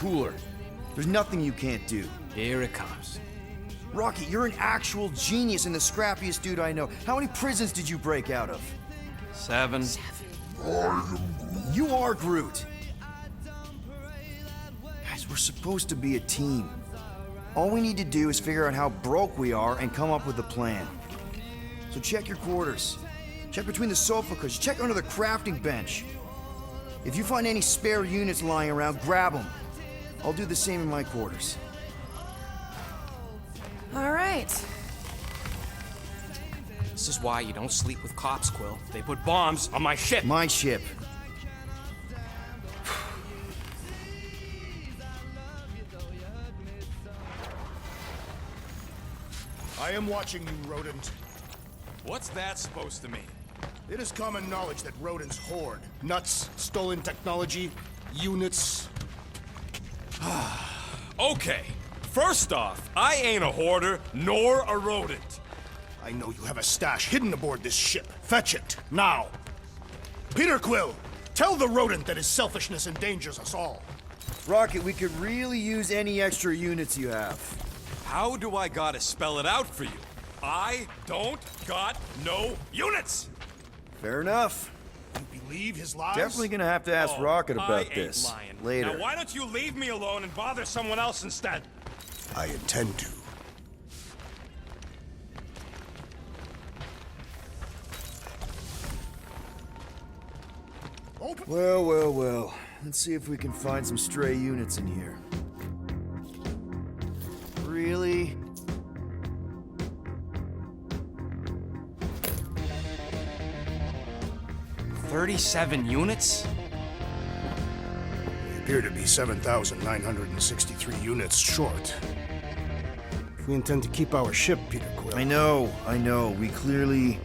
cooler. There's nothing you can't do. Here it comes. Rocky, you're an actual genius and the scrappiest dude I know. How many prisons did you break out of? 7. You are Groot. Guys, we're supposed to be a team. All we need to do is figure out how broke we are and come up with a plan. So check your quarters. Check between the sofa cushions. Check under the crafting bench. If you find any spare units lying around, grab them. I'll do the same in my quarters. All right. This is why you don't sleep with cops, Quill. They put bombs on my ship. My ship. I am watching you, rodent. What's that supposed to mean? It is common knowledge that rodents hoard nuts, stolen technology, units. Okay, first off, I ain't a hoarder nor a rodent. I know you have a stash hidden aboard this ship. Fetch it, now. Peter Quill, tell the rodent that his selfishness endangers us all. Rocket, we could really use any extra units you have. How do I gotta spell it out for you? I don't got no units! Fair enough. You believe his lies? Definitely gonna have to ask Rocket I about ain't this lying. later. Now why don't you leave me alone and bother someone else instead? I intend to. Open. Well, well, well. Let's see if we can find some stray units in here. Really? $37 units? We appear to be 7,963 units short. If we intend to keep our ship, Peter Quill, I know. We clearly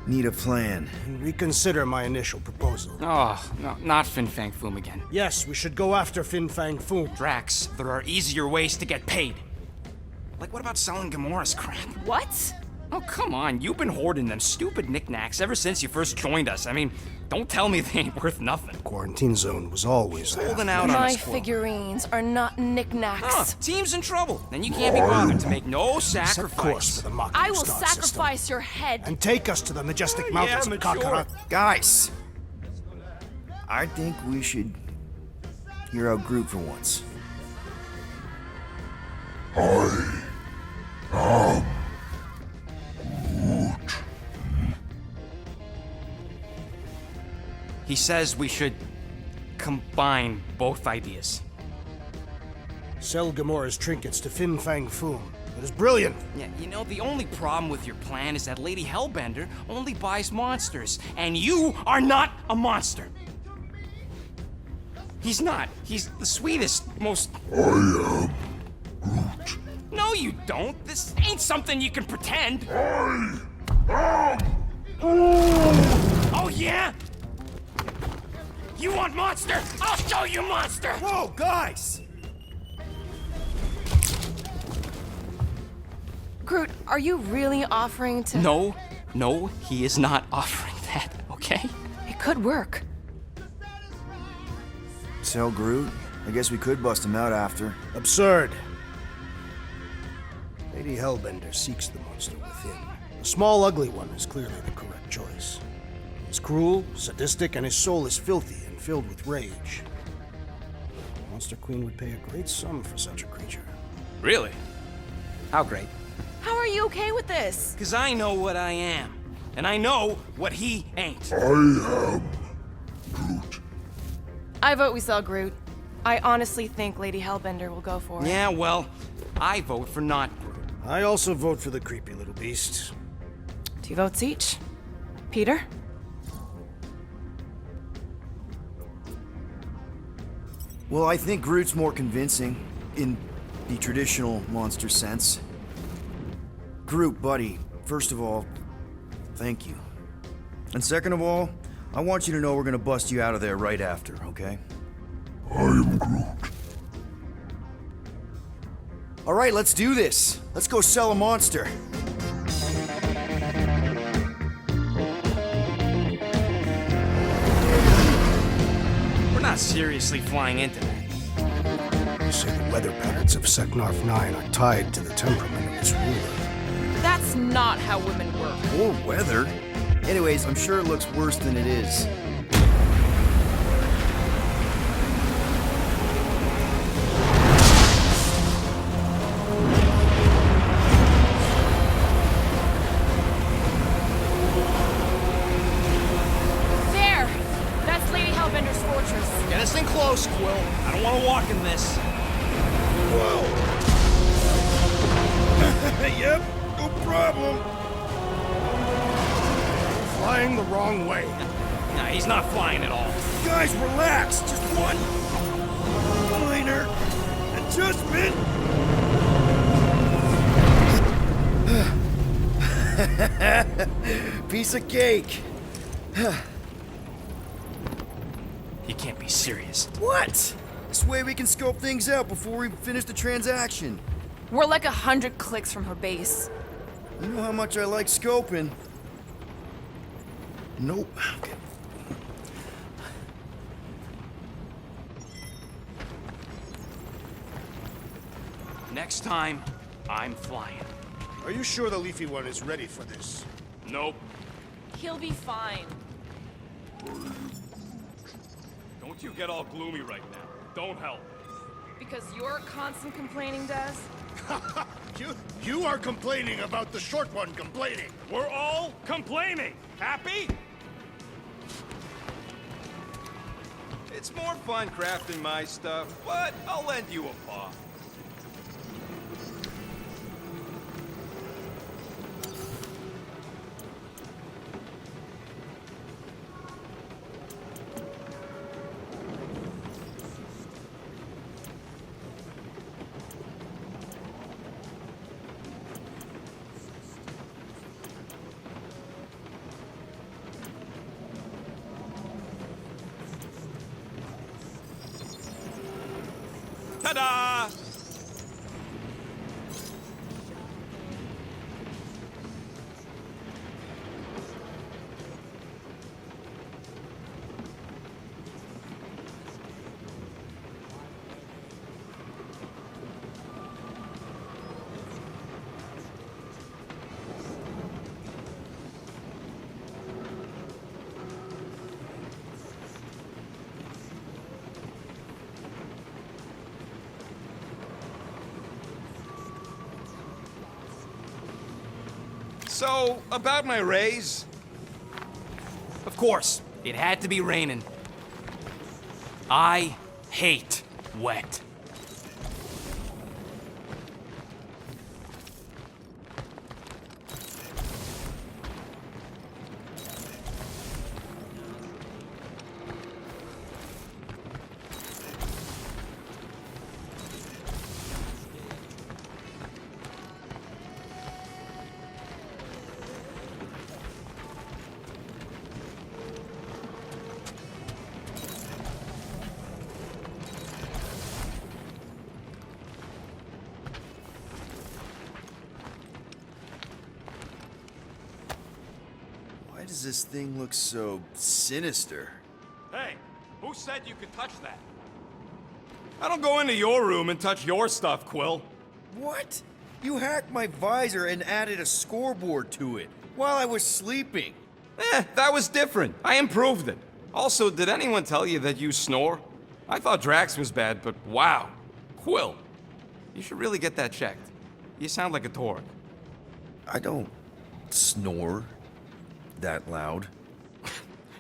need a plan. reconsider my initial proposal. Oh, no, not Fin Fang Foom again. Yes, we should go after Fin Fang Foom. Drax, there are easier ways to get paid. Like, what about selling Gamora's crap? What? Oh, come on. You've been hoarding them stupid knickknacks ever since you first joined us. I mean, don't tell me they ain't worth nothing. Quarantine zone was always there. Holding out on My us, Quill. figurines are not knickknacks. Huh, team's in trouble. Then you can't be bothered to make no Set course sacrifice. for the Mach I will star system, sacrifice your head. and take us to the majestic mountains of mature. Kakara. Guys! I think we should hear out Groot for once. He says we should combine both ideas. Sell Gamora's trinkets to Fin Fang Foom. It is brilliant. Yeah, you know, the only problem with your plan is that Lady Hellbender only buys monsters, and you are not a monster. He's not. He's the sweetest, most... I am Groot. No, you don't. This ain't something you can pretend. Oh, yeah? You want monster? I'll show you monster! Whoa, guys! Groot, are you really offering to... No, he is not offering that, okay? It could work. Sell Groot? I guess we could bust him out after. Absurd. Lady Hellbender seeks the monster within. The small, ugly one is clearly the correct choice. He's cruel, sadistic, and his soul is filthy and filled with rage. The Monster Queen would pay a great sum for such a creature. Really? How great? How are you okay with this? Because I know what I am. And I know what he ain't. I vote we sell Groot. I honestly think Lady Hellbender will go for it. Yeah, well, I vote for not Groot. I also vote for the creepy little beast. 2 votes each. Peter? Well, I think Groot's more convincing, in the traditional monster sense. Groot, buddy, first of all, thank you. And second of all, I want you to know we're gonna bust you out of there right after, okay? I am Groot. All right, let's do this. Let's go sell a monster. We're not seriously flying into that. weather patterns of Seknarf 9 are tied to the temperament of its ruler. That's not how women work. Or weather. Anyways, I'm sure it looks worse than it is. There! That's Lady Hellbender's fortress. Get us in close, Quill. I don't want to walk in this. Whoa! Yep, no problem. Flying the wrong way. Nah, he's not flying at all. Guys, relax. Just one minor adjustment. Piece of cake. He can't be serious. What? This way we can scope things out before we finish the transaction. We're like 100 clicks from her base. You know how much I like scoping. Nope. Okay. Next time, I'm flying. Are you sure the Leafy One is ready for this? Nope. He'll be fine. Don't you get all gloomy right now. Don't help. Because you're constant complaining, Des? You are complaining about the short one complaining. We're all complaining. Happy? It's more fun crafting my stuff, but I'll lend you a paw. Ta-da! So, about my raise? Of course, it had to be raining. I hate wet. Why does this thing look so sinister? Hey, who said you could touch that? I don't go into your room and touch your stuff, Quill. What? You hacked my visor and added a scoreboard to it while I was sleeping. That was different. I improved it. Also, did anyone tell you that you snore? I thought Drax was bad, but wow. Quill, you should really get that checked. You sound like a Torg. I don't snore that loud.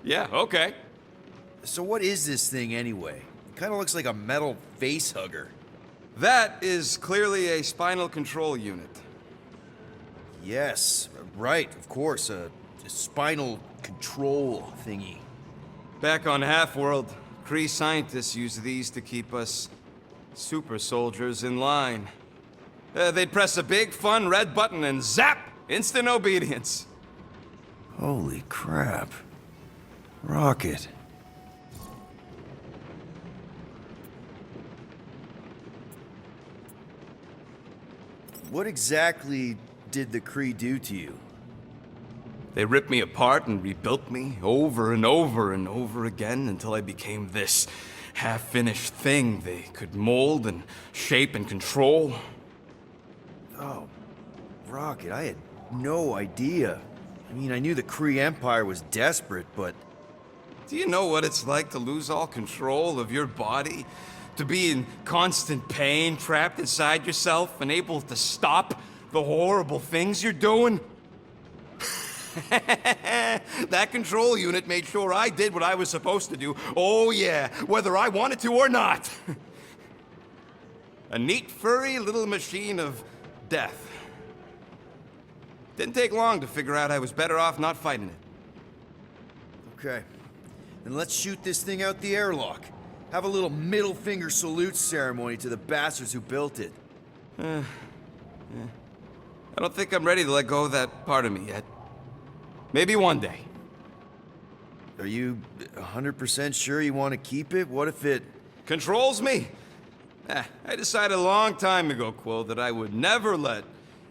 Yeah, okay. So what is this thing anyway? It kind of looks like a metal face hugger. That is clearly a spinal control unit. Yes, right, of course, a spinal control thingy. Back on Half-World, Kree scientists use these to keep us super soldiers in line. They'd press a big, fun red button and zap! Instant obedience. Holy crap. Rocket. What exactly did the Kree do to you? They ripped me apart and rebuilt me over and over and over again until I became this half-finished thing they could mold and shape and control. Oh, Rocket, I had no idea. I mean, I knew the Kree Empire was desperate, but... Do you know what it's like to lose all control of your body? To be in constant pain, trapped inside yourself, unable to stop the horrible things you're doing? That control unit made sure I did what I was supposed to do. Oh yeah, whether I wanted to or not. A neat, furry little machine of death. Didn't take long to figure out I was better off not fighting it. Okay. Then let's shoot this thing out the airlock. Have a little middle finger salute ceremony to the bastards who built it. I don't think I'm ready to let go of that part of me yet. Maybe one day. Are you 100% sure you want to keep it? What if it... Controls me? I decided a long time ago, Quill, that I would never let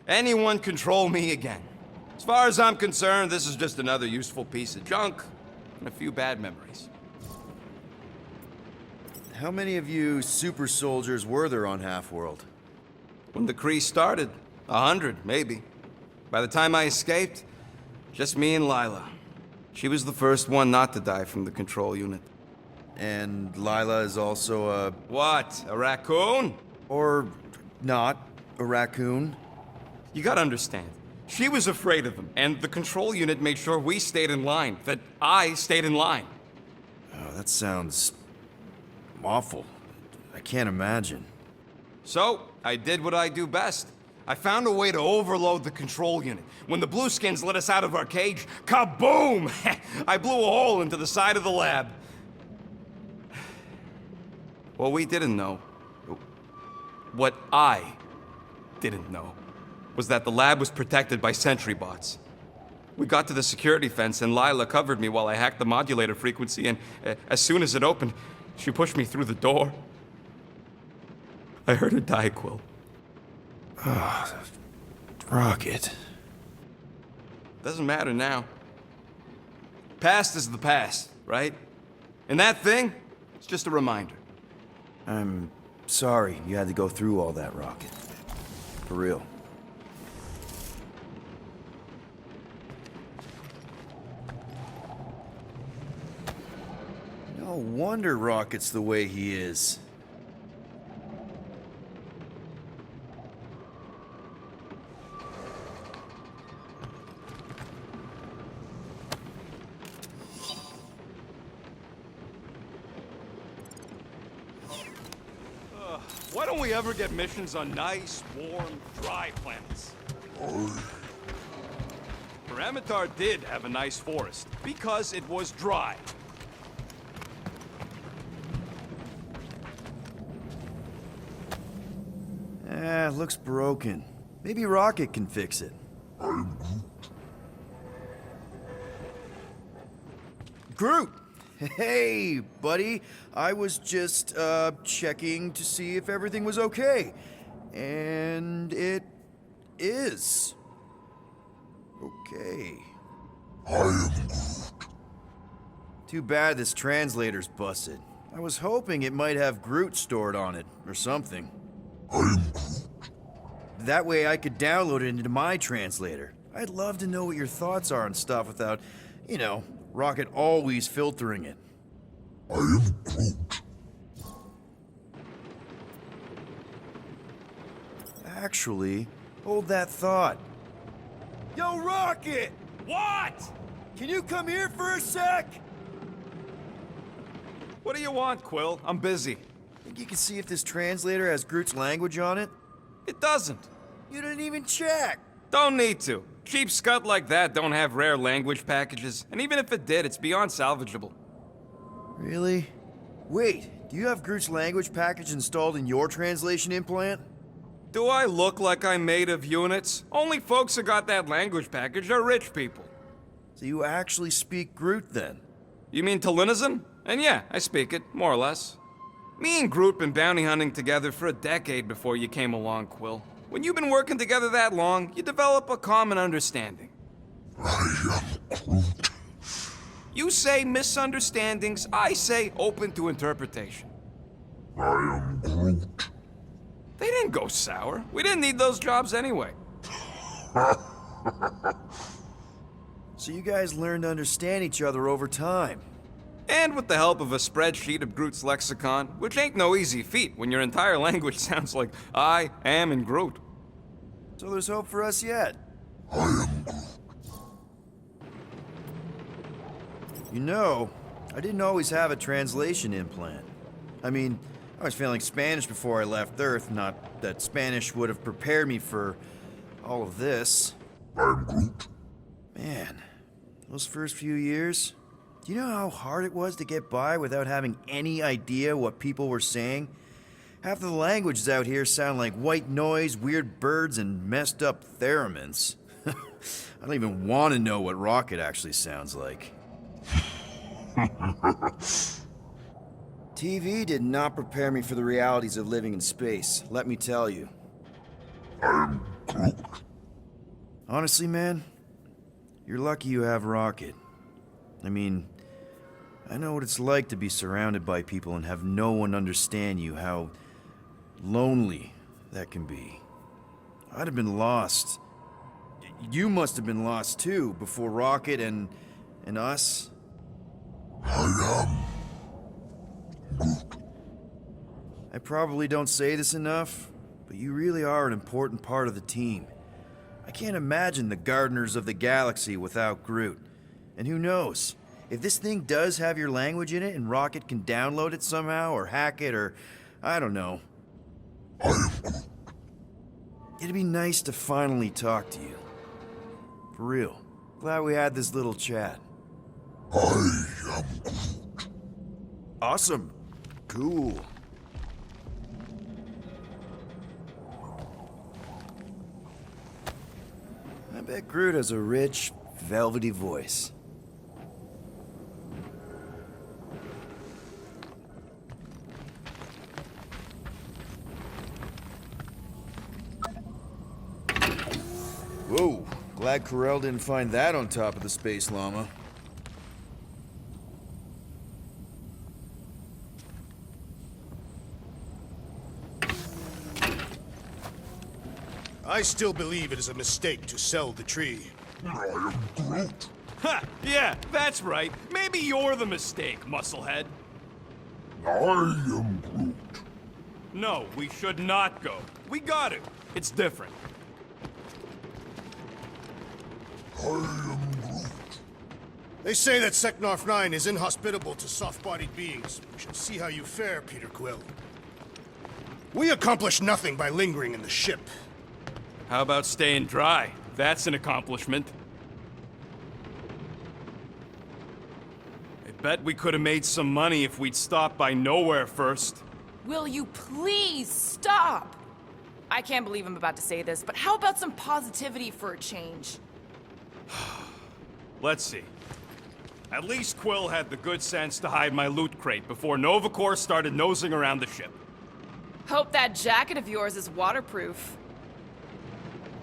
anyone control me again. As far as I'm concerned, this is just another useful piece of junk and a few bad memories. How many of you super soldiers were there on Half-World? When the Kree started, 100, maybe. By the time I escaped, just me and Lila. She was the first one not to die from the control unit. And Lila is also a... What, a raccoon? Or not, a raccoon? You gotta understand, she was afraid of them, and the control unit made sure we stayed in line, that I stayed in line. Oh, that sounds... awful. I can't imagine. So, I did what I do best. I found a way to overload the control unit. When the Blueskins let us out of our cage, kaboom! I blew a hole into the side of the lab. What we didn't know, what I didn't know, was that the lab was protected by sentry bots. We got to the security fence and Lila covered me while I hacked the modulator frequency, and as soon as it opened, she pushed me through the door. I heard her die, Quill. Rocket. Doesn't matter now. Past is the past, right? And that thing, it's just a reminder. I'm sorry you had to go through all that, Rocket. For real. No wonder Rocket's the way he is. Why don't we ever get missions on nice, warm, dry planets? Paramitar did have a nice forest, because it was dry. Looks broken. Maybe Rocket can fix it. Groot! Hey, buddy. I was just, checking to see if everything was okay. And it is. Okay. I am Groot. Too bad this translator's busted. I was hoping it might have Groot stored on it, or something. I am Groot. That way I could download it into my translator. I'd love to know what your thoughts are on stuff without, you know, Rocket always filtering it. I am Groot. Actually, hold that thought. Yo, Rocket! What? Can you come here for a sec? What do you want, Quill? I'm busy. Think you can see if this translator has Groot's language on it? It doesn't. You didn't even check. Don't need to. Cheap scud like that don't have rare language packages, and even if it did, it's beyond salvageable. Really? Wait, do you have Groot's language package installed in your translation implant? Do I look like I'm made of units? Only folks who got that language package are rich people. So you actually speak Groot then? You mean Talinisan? And yeah, I speak it, more or less. Me and Groot been bounty hunting together for a decade before you came along, Quill. When you've been working together that long, you develop a common understanding. I am Groot. You say misunderstandings, I say open to interpretation. I am Groot. They didn't go sour. We didn't need those jobs anyway. So you guys learned to understand each other over time. And with the help of a spreadsheet of Groot's lexicon, which ain't no easy feat when your entire language sounds like I am in Groot. So there's hope for us yet. I am Groot. You know, I didn't always have a translation implant. I mean, I was failing Spanish before I left Earth, not that Spanish would have prepared me for all of this. I am Groot. Man, those first few years, do you know how hard it was to get by without having any idea what people were saying? Half of the languages out here sound like white noise, weird birds, and messed up theremins. I don't even want to know what Rocket actually sounds like. TV did not prepare me for the realities of living in space, let me tell you. I am Groot. Honestly, man, you're lucky you have Rocket. I mean, I know what it's like to be surrounded by people and have no one understand you, how lonely that can be. I'd have been lost. You must have been lost too, before Rocket and us. I am Groot. I probably don't say this enough, but you really are an important part of the team. I can't imagine the Gardeners of the Galaxy without Groot. And who knows? If this thing does have your language in it and Rocket can download it somehow or hack it or I don't know. I am Groot. It'd be nice to finally talk to you. For real. Glad we had this little chat. I am Groot. Awesome. Cool. I bet Groot has a rich, velvety voice. Whoa, glad Corel didn't find that on top of the space llama. I still believe it is a mistake to sell the tree. I am Groot. Ha! Yeah, that's right. Maybe you're the mistake, musclehead. I am Groot. No, we should not go. We got it. It's different. I am Groot. They say that Seknarf 9 is inhospitable to soft-bodied beings. We shall see how you fare, Peter Quill. We accomplish nothing by lingering in the ship. How about staying dry? That's an accomplishment. I bet we could have made some money if we'd stopped by nowhere first. Will you please stop? I can't believe I'm about to say this, but how about some positivity for a change? Let's see. At least Quill had the good sense to hide my loot crate before Nova Corps started nosing around the ship. Hope that jacket of yours is waterproof.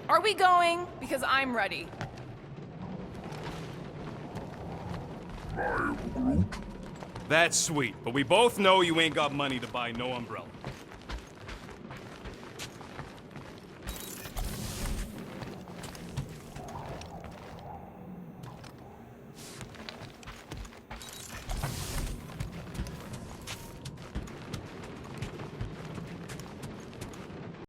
Are we going? Because I'm ready. I am Groot. That's sweet, but we both know you ain't got money to buy no umbrella.